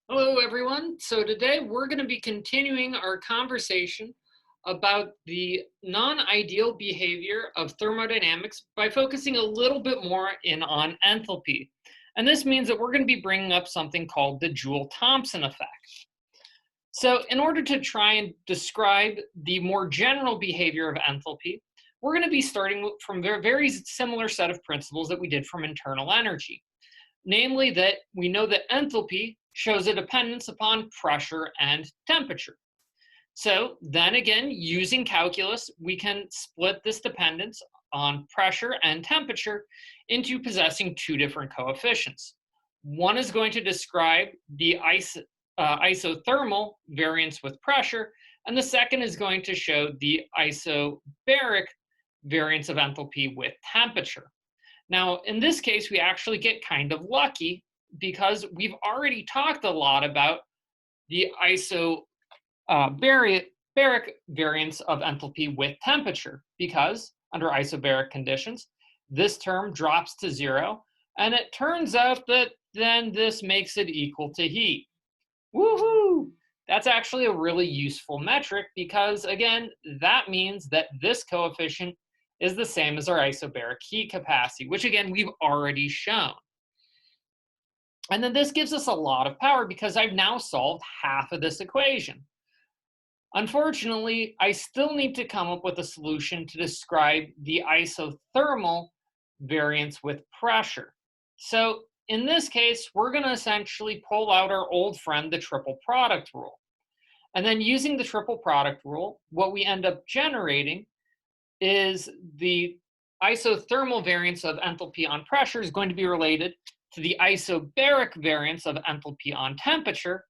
Hello, everyone. So today we're going to be continuing our conversation about the non-ideal behavior of thermodynamics by focusing a little bit more in on enthalpy. And this means that we're going to be bringing up something called the Joule-Thomson effect. So in order to try and describe the more general behavior of enthalpy, we're going to be starting from a very similar set of principles that we did from internal energy. Namely, that we know that enthalpy shows a dependence upon pressure and temperature. So then again, using calculus, we can split this dependence on pressure and temperature into possessing two different coefficients. One is going to describe the isothermal variance with pressure, and the second is going to show the isobaric variance of enthalpy with temperature. Now, in this case, we actually get kind of lucky because we've already talked a lot about the isobaric variance of enthalpy with temperature, because under isobaric conditions, this term drops to zero, and it turns out that then this makes it equal to heat. Woohoo! That's actually a really useful metric because, again, that means that this coefficient is the same as our isobaric heat capacity, which again, we've already shown. And then this gives us a lot of power because I've now solved half of this equation. Unfortunately, I still need to come up with a solution to describe the isothermal variance with pressure. So in this case, we're going to essentially pull out our old friend, the triple product rule. And then using the triple product rule, what we end up generating is the isothermal variance of enthalpy on pressure is going to be related to the isobaric variance of enthalpy on temperature,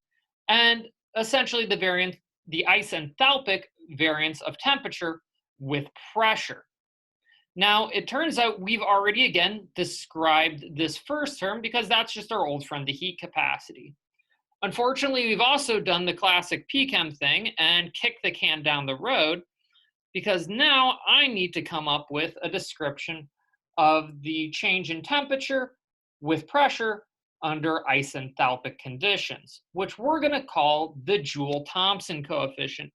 and essentially the isenthalpic variance of temperature with pressure. Now, it turns out we've already, again, described this first term because that's just our old friend, the heat capacity. Unfortunately, we've also done the classic PChem thing and kicked the can down the road because now I need to come up with a description of the change in temperature with pressure under isenthalpic conditions, which we're going to call the Joule-Thomson coefficient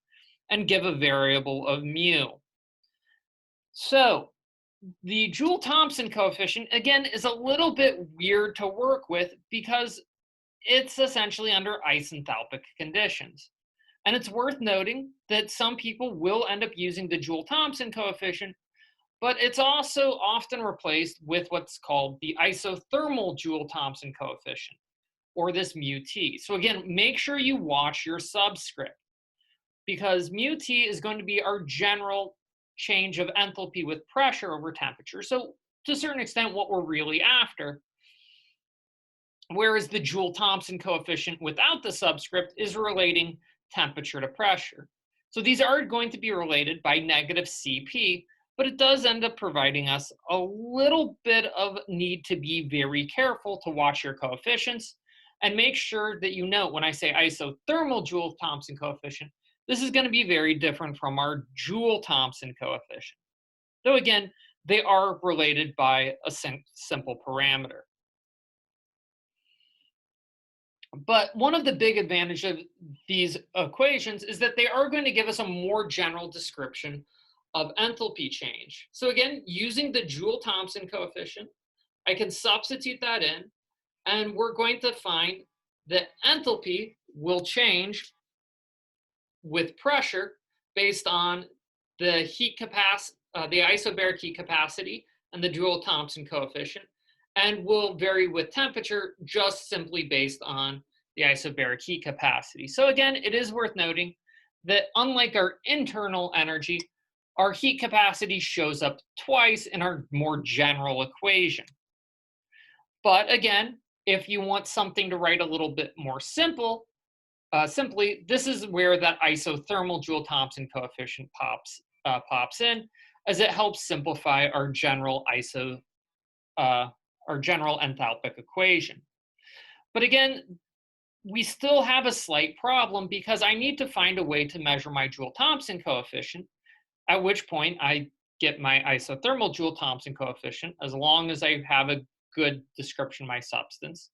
and give a variable of mu. So the Joule-Thomson coefficient, again, is a little bit weird to work with because it's essentially under isenthalpic conditions. And it's worth noting that some people will end up using the Joule-Thomson coefficient, but it's also often replaced with what's called the isothermal Joule-Thomson coefficient, or this mu t. So again, make sure you watch your subscript because mu t is going to be our general change of enthalpy with pressure over temperature. So to a certain extent, what we're really after. Whereas the Joule-Thomson coefficient without the subscript is relating temperature to pressure. So these are going to be related by negative Cp, but it does end up providing us a little bit of need to be very careful to watch your coefficients and make sure that you know when I say isothermal Joule-Thomson coefficient, this is going to be very different from our Joule-Thomson coefficient. Though again, they are related by a simple parameter. But one of the big advantages of these equations is that they are going to give us a more general description of enthalpy change. So again, using the Joule-Thomson coefficient, I can substitute that in, and we're going to find that enthalpy will change with pressure based on the heat capacity, the isobaric heat capacity, and the Joule-Thomson coefficient, and will vary with temperature just simply based on the isobaric heat capacity. So again, it is worth noting that unlike our internal energy, our heat capacity shows up twice in our more general equation. But again, if you want something to write a little bit more simply, this is where that isothermal Joule-Thomson coefficient pops in, as it helps simplify our general enthalpic equation. But again, we still have a slight problem because I need to find a way to measure my Joule-Thomson coefficient, at which point I get my isothermal Joule-Thomson coefficient as long as I have a good description of my substance.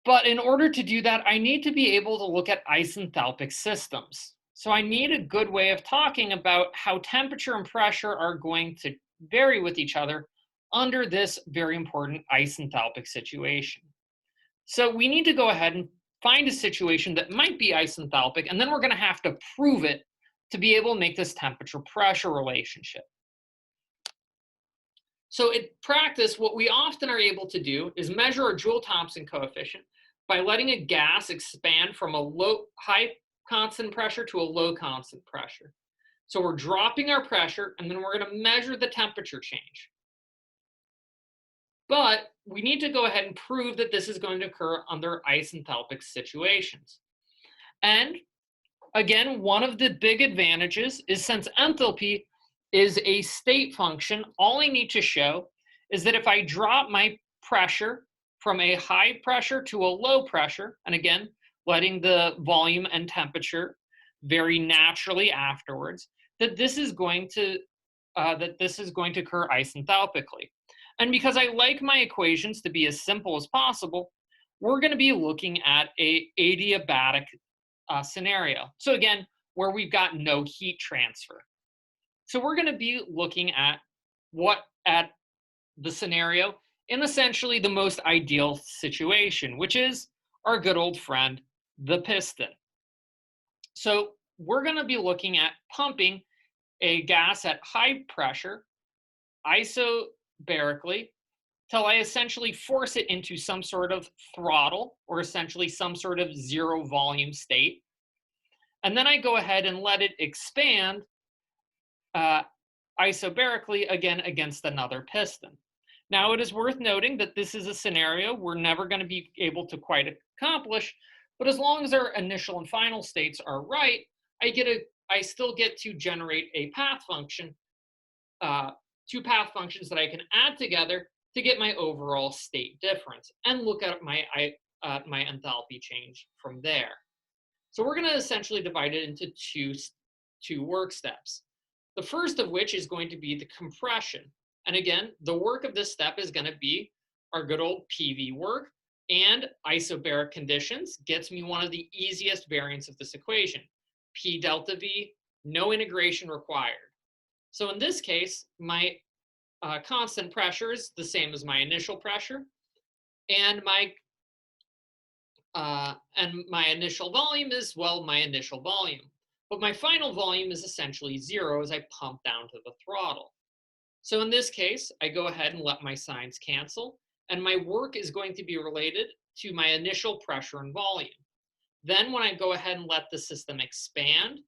But in order to do that, I need to be able to look at isenthalpic systems. So I need a good way of talking about how temperature and pressure are going to vary with each other under this very important isenthalpic situation. So we need to go ahead and find a situation that might be isenthalpic, and then we're going to have to prove it to be able to make this temperature pressure relationship. So in practice, what we often are able to do is measure our Joule-Thomson coefficient by letting a gas expand from a high constant pressure to a low constant pressure. So we're dropping our pressure, and then we're going to measure the temperature change. But we need to go ahead and prove that this is going to occur under isenthalpic situations. And again, one of the big advantages is, since enthalpy is a state function, all I need to show is that if I drop my pressure from a high pressure to a low pressure, and again, letting the volume and temperature vary naturally afterwards, that this is going to occur isenthalpically. And because I like my equations to be as simple as possible, we're going to be looking at a adiabatic scenario. So again, where we've got no heat transfer. So we're going to be looking at the scenario in essentially the most ideal situation, which is our good old friend, the piston. So we're going to be looking at pumping a gas at high pressure isobarically till I essentially force it into some sort of throttle, or essentially some sort of zero volume state. And then I go ahead and let it expand isobarically again against another piston. Now, it is worth noting that this is a scenario we're never going to be able to quite accomplish, but as long as our initial and final states are right, I still get to generate a path function, two path functions that I can add together to get my overall state difference and look at my enthalpy change from there. So we're going to essentially divide it into two work steps. The first of which is going to be the compression. And again, the work of this step is going to be our good old PV work, and isobaric conditions gets me one of the easiest variants of this equation, P delta V, no integration required. So in this case, my constant pressure is the same as my initial pressure, and my initial volume is, well, my initial volume. But my final volume is essentially zero as I pump down to the throttle. So in this case, I go ahead and let my signs cancel, and my work is going to be related to my initial pressure and volume. Then when I go ahead and let the system expand,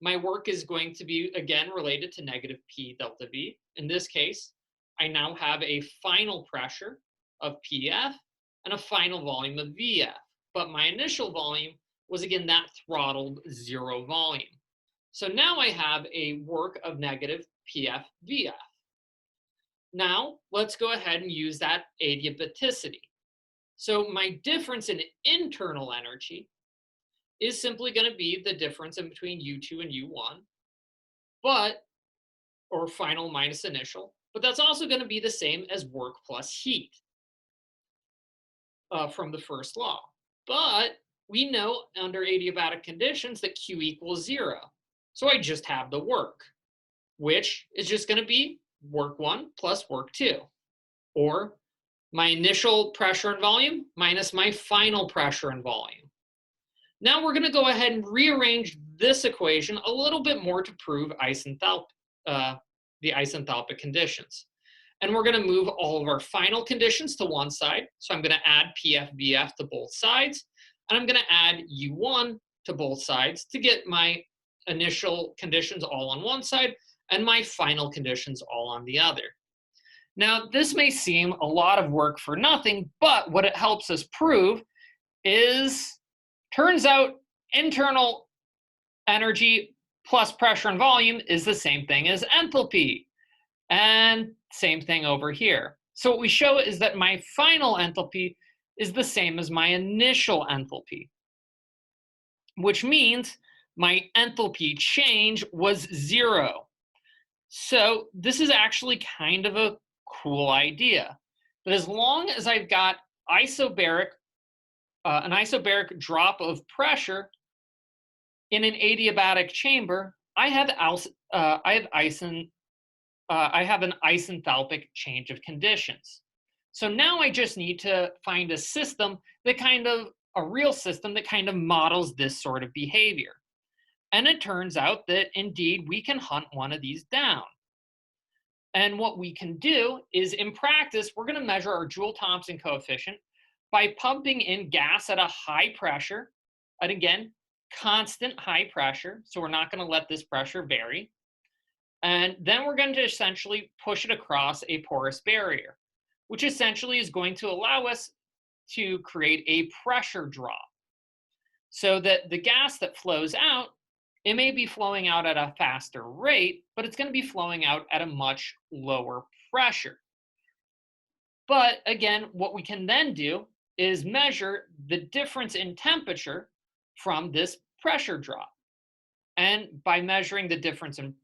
my work is going to be, again, related to negative P delta V. In this case, I now have a final pressure of PF and a final volume of VF. But my initial volume was, again, that throttled zero volume. So now I have a work of negative PF VF. Now let's go ahead and use that adiabaticity. So my difference in internal energy is simply going to be the difference in between U2 and U1, or final minus initial, but that's also going to be the same as work plus heat from the first law. But we know under adiabatic conditions that Q equals 0. So I just have the work, which is just going to be work 1 plus work 2, or my initial pressure and volume minus my final pressure and volume. Now we're going to go ahead and rearrange this equation a little bit more to prove the isenthalpic conditions. And we're going to move all of our final conditions to one side. So I'm going to add PF-VF to both sides, and I'm going to add U1 to both sides to get my initial conditions all on one side and my final conditions all on the other. Now, this may seem a lot of work for nothing, but what it helps us prove is, turns out internal energy plus pressure and volume is the same thing as enthalpy. And same thing over here. So what we show is that my final enthalpy is the same as my initial enthalpy, which means my enthalpy change was 0. So this is actually kind of a cool idea, that as long as I've got isobaric an isobaric drop of pressure in an adiabatic chamber, I have I have an isenthalpic change of conditions. So now I just need to find a system that a real system that kind of models this sort of behavior. And it turns out that indeed we can hunt one of these down. And what we can do is, in practice, we're going to measure our Joule-Thomson coefficient by pumping in gas at a high pressure, and again, constant high pressure. So we're not going to let this pressure vary. And then we're going to essentially push it across a porous barrier, which essentially is going to allow us to create a pressure drop so that the gas that flows out, it may be flowing out at a faster rate, but it's going to be flowing out at a much lower pressure. But again, what we can then do is measure the difference in temperature from this pressure drop. And by measuring the difference in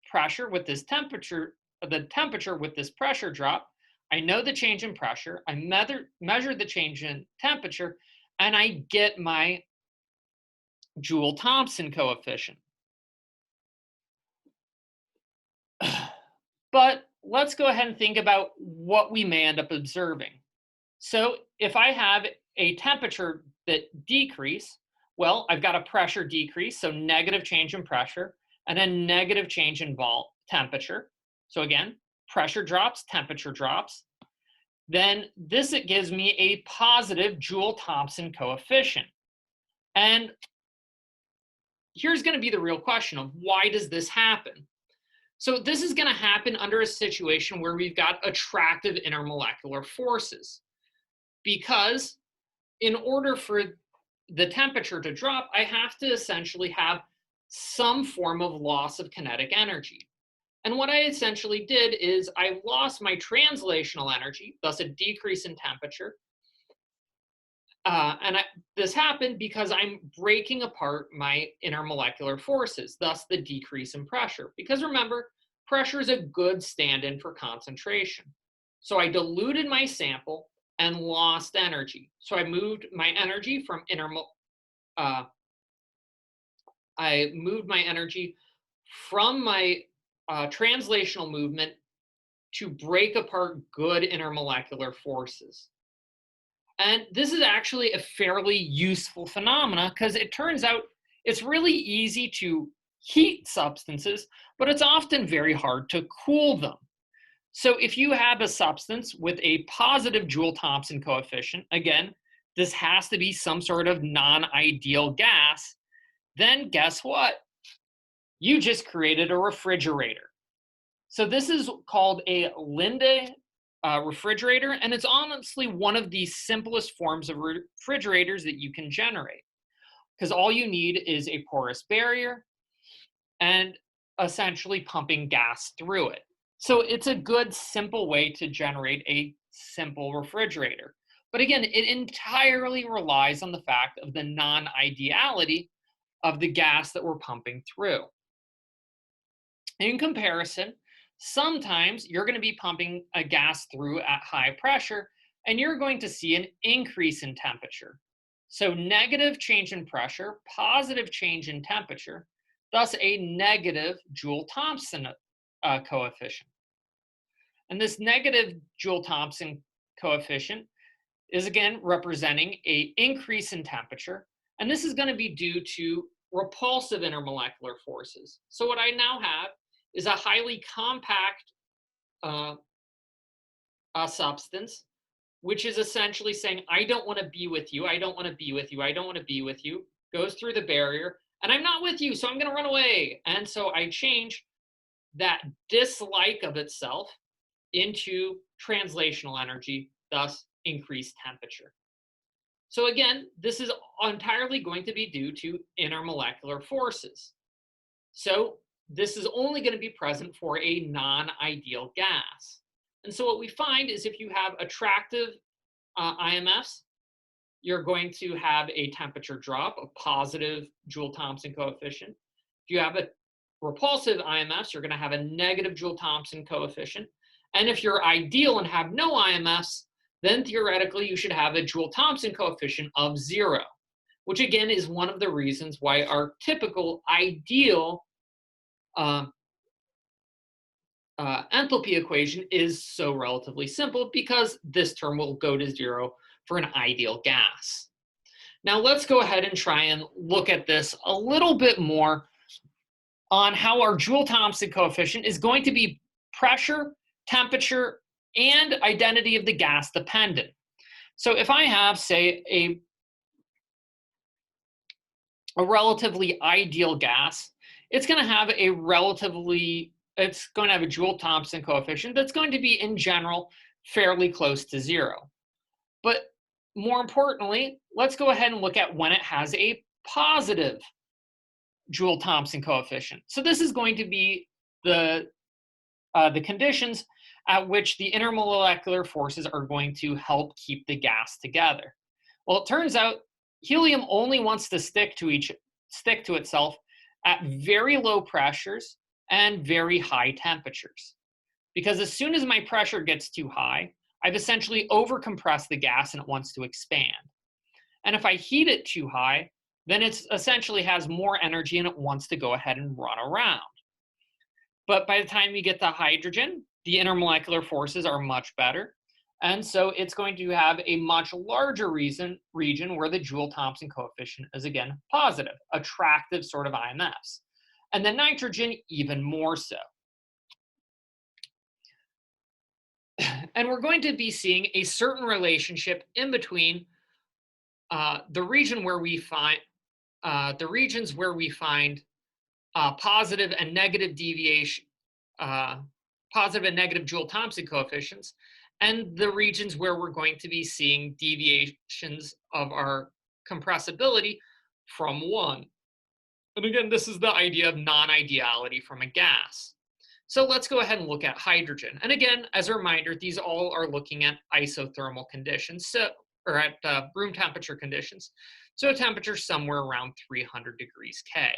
pressure with this temperature, the temperature with this pressure drop, I know the change in pressure, I measure the change in temperature, and I get my Joule-Thomson coefficient. But let's go ahead and think about what we may end up observing. So if I have a temperature that decrease, well, I've got a pressure decrease, so negative change in pressure, and a negative change in temperature. So again, pressure drops, temperature drops. Then this, it gives me a positive Joule-Thomson coefficient. And here's going to be the real question of why does this happen? So this is going to happen under a situation where we've got attractive intermolecular forces. Because in order for the temperature to drop, I have to essentially have some form of loss of kinetic energy. And what I essentially did is I lost my translational energy, thus a decrease in temperature. This happened because I'm breaking apart my intermolecular forces, thus the decrease in pressure. Because remember, pressure is a good stand-in for concentration. So I diluted my sample and lost energy. So I moved my energy from my translational movement to break apart good intermolecular forces. And this is actually a fairly useful phenomena because it turns out it's really easy to heat substances, but it's often very hard to cool them. So if you have a substance with a positive Joule-Thomson coefficient, again, this has to be some sort of non-ideal gas, then guess what? You just created a refrigerator. So this is called a Linde refrigerator, and it's honestly one of the simplest forms of refrigerators that you can generate, because all you need is a porous barrier and essentially pumping gas through it. So it's a good, simple way to generate a simple refrigerator. But again, it entirely relies on the fact of the non-ideality of the gas that we're pumping through. In comparison, sometimes you're going to be pumping a gas through at high pressure, and you're going to see an increase in temperature. So negative change in pressure, positive change in temperature, thus a negative Joule-Thomson coefficient. And this negative Joule-Thomson coefficient is again representing an increase in temperature, and this is going to be due to repulsive intermolecular forces. So what I now have is a highly compact substance, which is essentially saying, I don't want to be with you, I don't want to be with you, I don't want to be with you, goes through the barrier, and I'm not with you, so I'm going to run away. And so I change that dislike of itself into translational energy, thus increased temperature. So again, this is entirely going to be due to intermolecular forces. So this is only going to be present for a non-ideal gas. And so what we find is if you have attractive IMFs, you're going to have a temperature drop, a positive Joule-Thomson coefficient. If you have a repulsive IMFs, you're going to have a negative Joule-Thomson coefficient. And if you're ideal and have no IMFs, then theoretically you should have a Joule-Thomson coefficient of 0, which again is one of the reasons why our typical ideal enthalpy equation is so relatively simple, because this term will go to 0 for an ideal gas. Now let's go ahead and try and look at this a little bit more on how our Joule-Thomson coefficient is going to be pressure, temperature, and identity of the gas dependent. So if I have, say, a relatively ideal gas, it's going to have a Joule-Thomson coefficient that's going to be, in general, fairly close to 0. But more importantly, let's go ahead and look at when it has a positive Joule-Thomson coefficient. So this is going to be the conditions at which the intermolecular forces are going to help keep the gas together. Well, it turns out helium only wants to stick to itself at very low pressures and very high temperatures. Because as soon as my pressure gets too high, I've essentially overcompressed the gas and it wants to expand. And if I heat it too high, then it essentially has more energy and it wants to go ahead and run around. But by the time we get to hydrogen, the intermolecular forces are much better. And so it's going to have a much larger region where the Joule-Thomson coefficient is, again, positive, attractive sort of IMFs. And then nitrogen, even more so. And we're going to be seeing a certain relationship in between the regions where we find positive and negative deviation, positive and negative Joule-Thomson coefficients, and the regions where we're going to be seeing deviations of our compressibility from 1. And again, this is the idea of non-ideality from a gas. So let's go ahead and look at hydrogen. And again, as a reminder, these all are looking at isothermal conditions, or at room temperature conditions. So a temperature somewhere around 300 degrees K.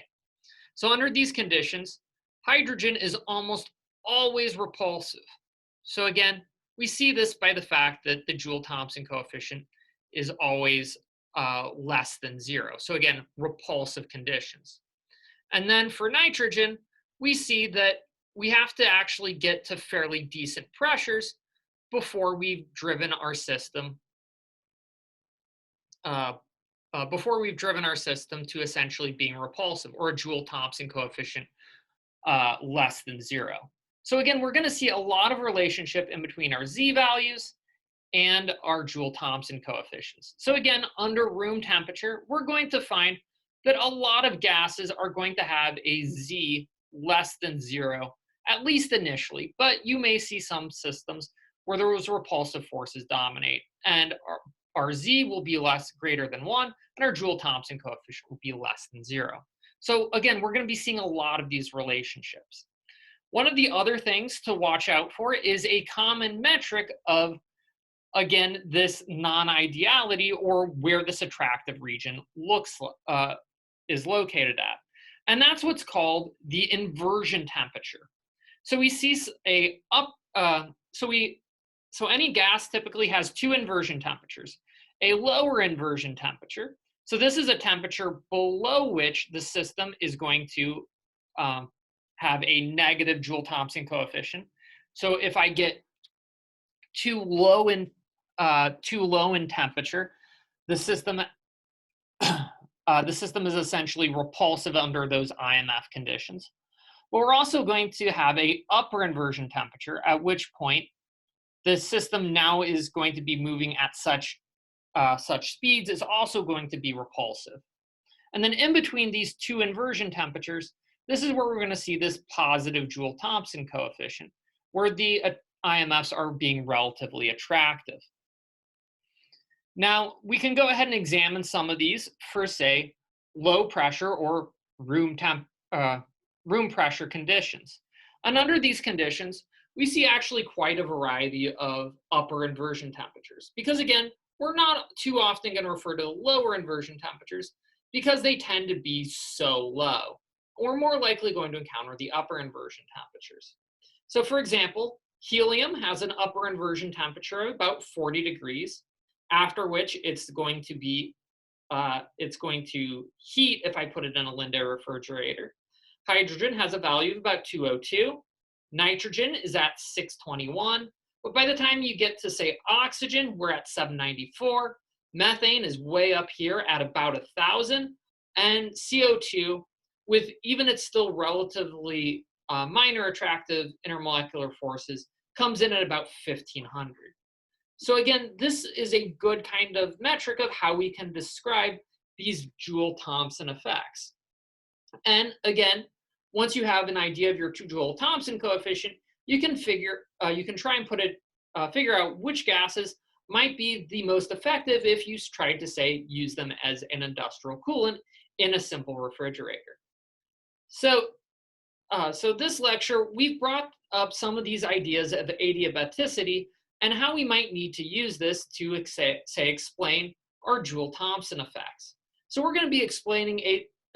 So under these conditions, hydrogen is almost always repulsive. So again, we see this by the fact that the Joule-Thomson coefficient is always less than 0. So again, repulsive conditions. And then for nitrogen, we see that we have to actually get to fairly decent pressures before we've driven our system to essentially being repulsive, or a Joule-Thomson coefficient less than 0. So again, we're going to see a lot of relationship in between our Z values and our Joule-Thomson coefficients. So again, under room temperature, we're going to find that a lot of gases are going to have a Z less than 0, at least initially, but you may see some systems where those repulsive forces dominate, and our Z will be greater than 1, and our Joule-Thomson coefficient will be less than 0. So again, we're going to be seeing a lot of these relationships. One of the other things to watch out for is a common metric of, again, this non-ideality, or where this attractive region is located at. And that's what's called the inversion temperature. So we see so any gas typically has 2 inversion temperatures. A lower inversion temperature. So this is a temperature below which the system is going to have a negative Joule-Thomson coefficient. So if I get too low in temperature, the system is essentially repulsive under those IMF conditions. But we're also going to have a upper inversion temperature, at which point the system now is going to be moving at such speeds is also going to be repulsive. And then in between these 2 inversion temperatures, this is where we're going to see this positive Joule-Thomson coefficient, where the IMFs are being relatively attractive. Now, we can go ahead and examine some of these for, say, low pressure or room pressure conditions. And under these conditions, we see actually quite a variety of upper inversion temperatures. Because again, we're not too often going to refer to lower inversion temperatures because they tend to be so low. We're more likely going to encounter the upper inversion temperatures. So for example, Helium has an upper inversion temperature of about 40 degrees, after which it's going to heat if I put it in a Linde refrigerator. Hydrogen has a value of about 202. Nitrogen is at 621. But by the time you get to, say, oxygen, we're at 794. Methane is way up here at about 1,000. And CO2, with even its still relatively minor attractive intermolecular forces, comes in at about 1,500. So again, this is a good kind of metric of how we can describe these Joule-Thomson effects. And again, once you have an idea of your Joule-Thomson coefficient, you can try and figure out which gases might be the most effective if you tried to, say, use them as an industrial coolant in a simple refrigerator. So this lecture, we've brought up some of these ideas of adiabaticity and how we might need to use this to, explain our Joule-Thomson effects. So we're going to be exploring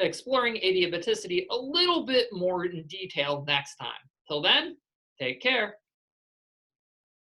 adiabaticity a little bit more in detail next time. Till then, take care.